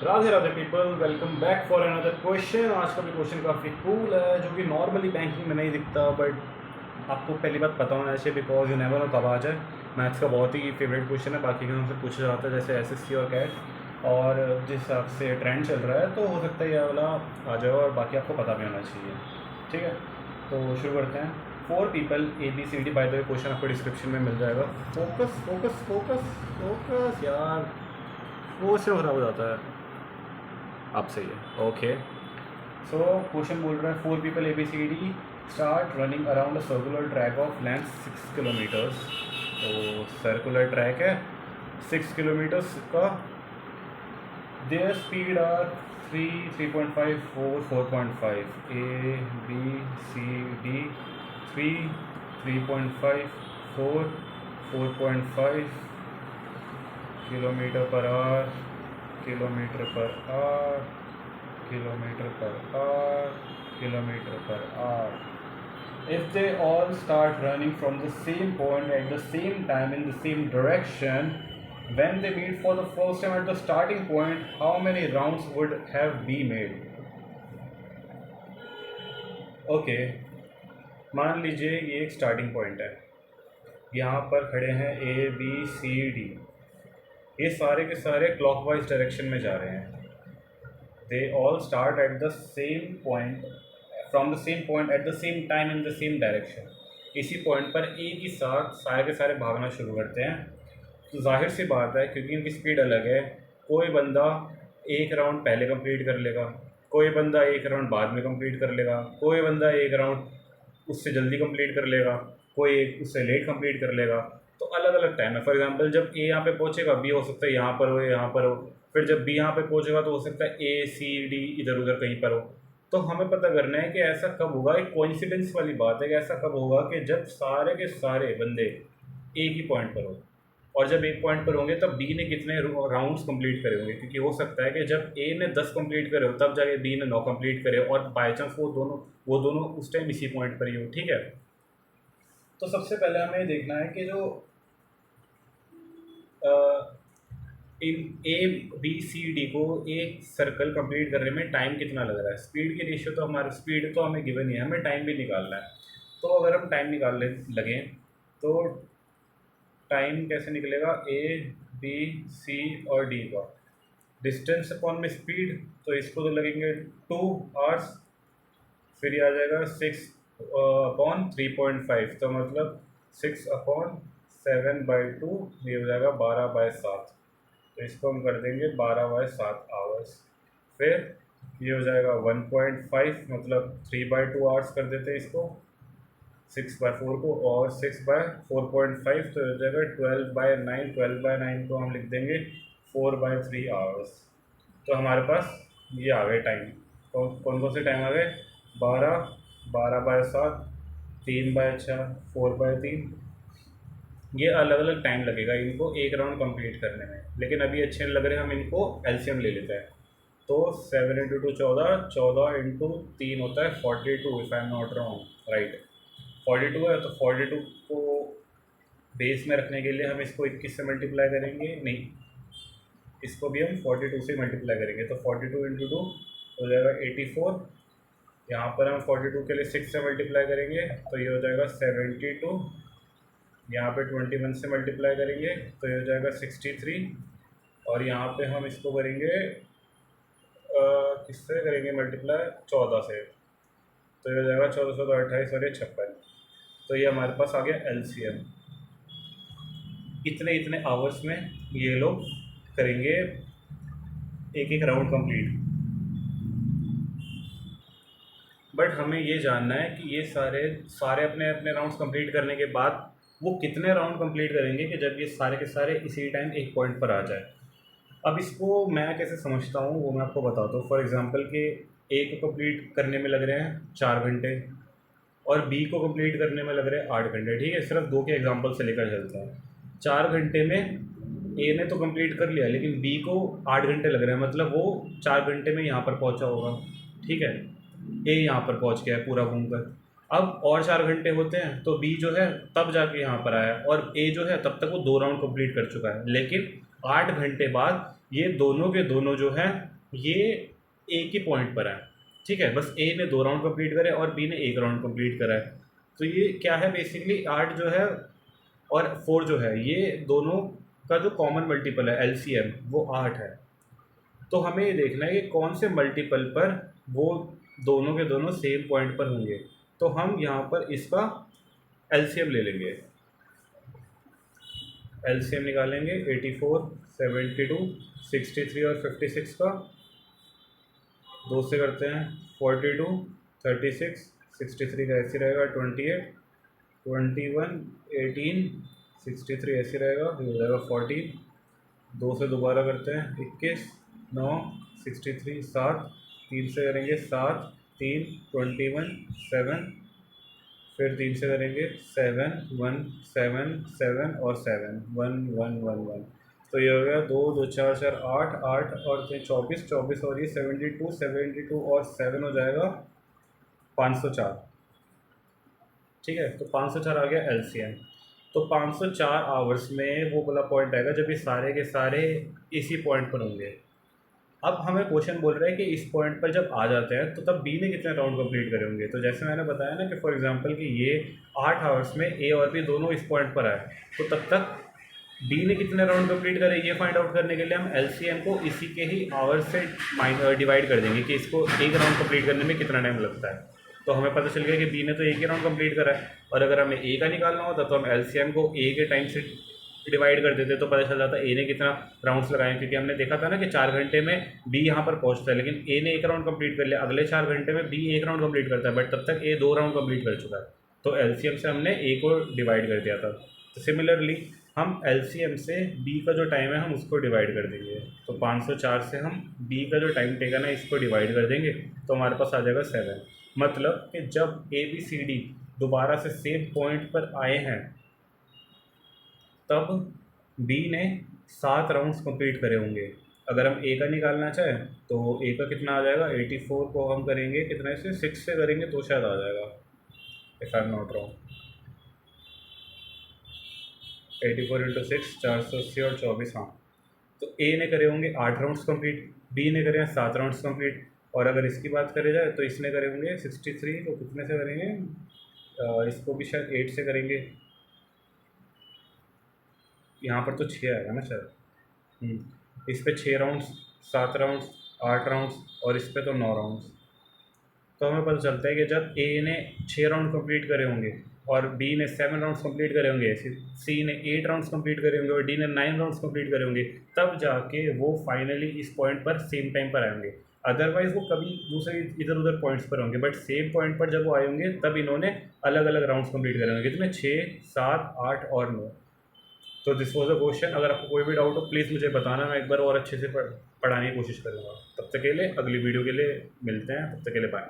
Radhe Radhe people, welcome back for another question. आज का भी क्वेश्चन काफ़ी कूल है, जो कि नॉर्मली बैंकिंग में नहीं दिखता, बट आपको पहली बात पता होना चाहिए बिकॉज यू नेवर नो कब आ जाए। मैथ्स का बहुत ही फेवरेट क्वेश्चन है, बाकी का हमसे पूछा जाता है जैसे एसएससी और कैट, और जिस हिसाब से ट्रेंड चल रहा है तो हो सकता है ये वाला आ जाए, और बाकी आपको पता भी होना चाहिए। ठीक है, तो शुरू करते हैं। 4 people ABCD, by the way question आपको डिस्क्रिप्शन में मिल जाएगा। फोकस फोकस फोकस फोकस यार, वो से खराब हो जाता है। आप सही है, ओके। सो क्वेश्चन बोल रहा है 4 people ABCD start running around a circular track of length 6 kilometres. तो सर्कुलर ट्रैक है 6 किलोमीटर्स का। Their speed are 3.5 4 4.5 ABCD 3.5 4 4.5 kilometre per hour, kilometre per hour, kilometre per hour, kilometre per hour. If they all start running from the same point at the same time in the same direction, when they meet for the first time at the starting point, how many rounds would have been made? Okay, मान लीजिए ये एक starting point है, यहाँ पर खड़े हैं ABCD, ये सारे के सारे क्लॉकवाइज डायरेक्शन में जा रहे हैं। They all start at the same point, from the same point at the same time in the same direction. इसी पॉइंट पर एक ही साथ सारे के सारे भागना शुरू करते हैं। तो जाहिर सी बात है, क्योंकि इनकी स्पीड अलग है, कोई बंदा एक राउंड पहले कंप्लीट कर लेगा, कोई बंदा एक राउंड बाद में कंप्लीट कर लेगा, कोई बंदा एक राउंड उससे जल्दी कंप्लीट कर लेगा, कोई एक उससे लेट कंप्लीट कर लेगा। तो अलग अलग टाइम है। फॉर एग्जांपल जब ए यहाँ पे पहुँचेगा, बी हो सकता है यहाँ पर हो, यहाँ पर हो। फिर जब बी यहाँ पे पहुँचेगा तो हो सकता है ACD इधर उधर कहीं पर हो। तो हमें पता करना है कि ऐसा कब होगा। एक कोइंसिडेंस वाली बात है कि ऐसा कब होगा कि जब सारे के सारे बंदे एक ही पॉइंट पर हो, और जब एक पॉइंट पर होंगे तब बी ने कितने राउंड्स कंप्लीट करे होंगे। क्योंकि हो सकता है कि जब ए ने 10 कंप्लीट करे हो तब जाके बी ने 9 कंप्लीट करे, और बाई चांस वो दोनों उस टाइम इसी पॉइंट पर ही हो। ठीक है, तो सबसे पहले हमें देखना है कि जो इन ABCD को एक सर्कल कंप्लीट करने में टाइम कितना लग रहा है। स्पीड की रेशियो तो हमारी स्पीड तो हमें गिवन ही है, हमें टाइम भी निकालना है। तो अगर हम टाइम निकालने लगें तो टाइम कैसे निकलेगा, A B C और D का डिस्टेंस अपॉन में स्पीड, तो इसको तो लगेंगे 2 आवर्स। फिर ये आ जाएगा 6/3.5, तो मतलब 6/7/2, ये हो जाएगा 12/7। तो इसको हम कर देंगे 12/7 आवर्स। फिर ये हो जाएगा 1.5, मतलब 3/2 आवर्स कर देते हैं इसको 6/4 को, और 6/4.5 तो हो जाएगा 12/9। 12/9 को हम लिख देंगे 4/3 आवर्स। तो हमारे पास ये आ गए टाइम। तो कौन कौन से टाइम आ गए, 12, 12/7, 3/6, 4/3। ये अलग अलग टाइम लगेगा इनको एक राउंड कंप्लीट करने में, लेकिन अभी अच्छे लग रहे हैं, हम इनको एलसीएम ले लेते हैं। तो 7 × 2 14, 14 × 3 होता है 42, if I am not wrong, right 42 है। तो 42 को बेस में रखने के लिए हम इसको 21 से मल्टीप्लाई करेंगे, नहीं इसको भी हम 42 से मल्टीप्लाई करेंगे। तो 42 × 2 हो जाएगा 84। यहाँ पर हम 42 के लिए 6 से मल्टीप्लाई करेंगे तो ये हो जाएगा 72। यहाँ पे 21 से मल्टीप्लाई करेंगे तो ये हो जाएगा 63। और यहाँ पे हम इसको करेंगे किससे करेंगे मल्टीप्लाई, 14 से, तो ये हो जाएगा 14 14 28 और ये 56। तो ये हमारे पास आ गया एलसीएम। इतने इतने आवर्स में ये लोग करेंगे एक एक राउंड कंप्लीट। बट हमें ये जानना है कि ये सारे सारे अपने अपने राउंड्स कंप्लीट करने के बाद वो कितने राउंड कंप्लीट करेंगे कि जब ये सारे के सारे इसी टाइम एक पॉइंट पर आ जाए। अब इसको मैं कैसे समझता हूँ वो मैं आपको बताता हूँ। फॉर एग्जांपल कि ए को कंप्लीट करने में लग रहे हैं 4 घंटे, और बी को कंप्लीट करने में लग रहे हैं 8 घंटे। ठीक है, सिर्फ 2 के एग्जांपल से लेकर चलते हैं। 4 घंटे में ए ने तो कंप्लीट कर लिया, लेकिन बी को 8 घंटे लग रहे हैं, मतलब वो 4 घंटे में यहाँ पर पहुँचा होगा। ठीक है, ए यहाँ पर पहुँच गया है पूरा घूमकर। अब और 4 घंटे होते हैं तो बी जो है तब जाके यहाँ पर आया, और ए जो है तब तक वो 2 राउंड कंप्लीट कर चुका है। लेकिन 8 घंटे बाद ये दोनों के दोनों जो है ये एक ही पॉइंट पर है, ठीक है। बस ए ने 2 राउंड कंप्लीट करे और बी ने 1 राउंड कंप्लीट करा है। तो ये क्या है बेसिकली 8 जो है और 4 जो है ये दोनों का जो कॉमन मल्टीपल है एलसीएम वो 8 है। तो हमें ये देखना है कि कौन से मल्टीपल पर वो दोनों के दोनों सेम पॉइंट पर होंगे। तो हम यहाँ पर इसका एलसीएम ले लेंगे, एलसीएम निकालेंगे 84, 72, 63 और 56 का। 2 से करते हैं 42, 36, 63 का ऐसे रहेगा 28, 21, 18, 63 ऐसे रहेगा, ये हो जाएगा 14। 2 से दोबारा करते हैं 21, 9, 63, 7, 3 से करेंगे 7, 3, 21, 7, फिर 3 से करेंगे 7, 1, 7, 7 और 7, 1, 1, 1, 1। तो ये हो गया 2, 2, 4, 4, 8, 8 और 24, 24 और ये 72, 72 और 7 हो जाएगा 504, ठीक है। तो 504 आ गया एलसीएम। तो 504 आवर्स में वो वाला पॉइंट आएगा जब ये सारे के सारे इसी पॉइंट पर होंगे। अब हमें क्वेश्चन बोल रहा है कि इस पॉइंट पर जब आ जाते हैं तो तब बी ने कितने राउंड कंप्लीट करे होंगे। तो जैसे मैंने बताया ना कि फॉर एग्जांपल कि ये 8 आवर्स में ए और बी दोनों इस पॉइंट पर आए, तो तब तक बी ने कितने राउंड कंप्लीट करे ये फाइंड आउट करने के लिए हम एलसीएम को इसी के ही आवर्स से डिवाइड कर देंगे कि इसको एक राउंड कंप्लीट करने में कितना टाइम लगता है। तो हमें पता चल गया कि बी ने तो एक ही राउंड कंप्लीट करा है, और अगर हमें ए का निकालना होता तो हम एलसीएम को ए के टाइम से डिवाइड कर देते तो पता चल जाता ए ने कितना राउंड्स लगाए। क्योंकि हमने देखा था ना कि 4 घंटे में बी यहाँ पर पहुँचता है, लेकिन ए ने 1 राउंड कंप्लीट कर लिया, अगले 4 घंटे में बी 1 राउंड कंप्लीट करता है, बट तब तक ए 2 राउंड कंप्लीट कर चुका है। तो एलसीएम से हमने ए को डिवाइड कर दिया था। तो सिमिलरली हम एलसीएम से बी का जो टाइम है हम उसको डिवाइड कर देंगे। तो 504 से हम बी का जो टाइम टेकन है इसको डिवाइड कर देंगे तो हमारे पास आ जाएगा 7। मतलब कि जब ए बी सी डी दोबारा से सेम पॉइंट पर आए हैं तब बी ने 7 राउंड्स कंप्लीट करे होंगे। अगर हम ए का निकालना चाहें तो ए का कितना आ जाएगा, 84 को हम करेंगे कितने से 6 से करेंगे तो शायद आ जाएगा, if I am not wrong. 84 into 6 480 और 24, हाँ। तो ए ने करे होंगे 8 राउंड्स कंप्लीट, बी ने करे हैं 7 राउंड्स कंप्लीट। और अगर इसकी बात करें जाए तो इसने करे होंगे 63 को कितने से करेंगे, इसको भी शायद 8 से करेंगे। यहाँ पर तो 6 आएगा ना शायद। इस पे 6 राउंड्स, 7 राउंड्स, 8 राउंड्स और इस पे तो 9 राउंड्स। तो हमें पता चलता है कि जब ए ने 6 राउंड कंप्लीट करे होंगे और बी ने 7 राउंड्स कंप्लीट करे होंगे, सी ने 8 राउंड्स कंप्लीट करे होंगे और डी ने 9 राउंड्स कंप्लीट करे होंगे, तब जाके वो फाइनली इस पॉइंट पर सेम टाइम पर आएंगे। अदरवाइज वो कभी दूसरे इधर उधर पॉइंट्स पर होंगे, बट सेम पॉइंट पर जब वो आए होंगे तब इन्होंने अलग अलग राउंड्स कंप्लीट करे होंगे। कितने, 6, 7, 8 और 9। तो दिस वॉज अ क्वेश्चन। अगर आपको कोई भी डाउट हो प्लीज़ मुझे बताना, मैं एक बार और अच्छे से पढ़ाने की कोशिश करूँगा। तब तक के लिए अगली वीडियो के लिए मिलते हैं, तब तक के लिए बाय।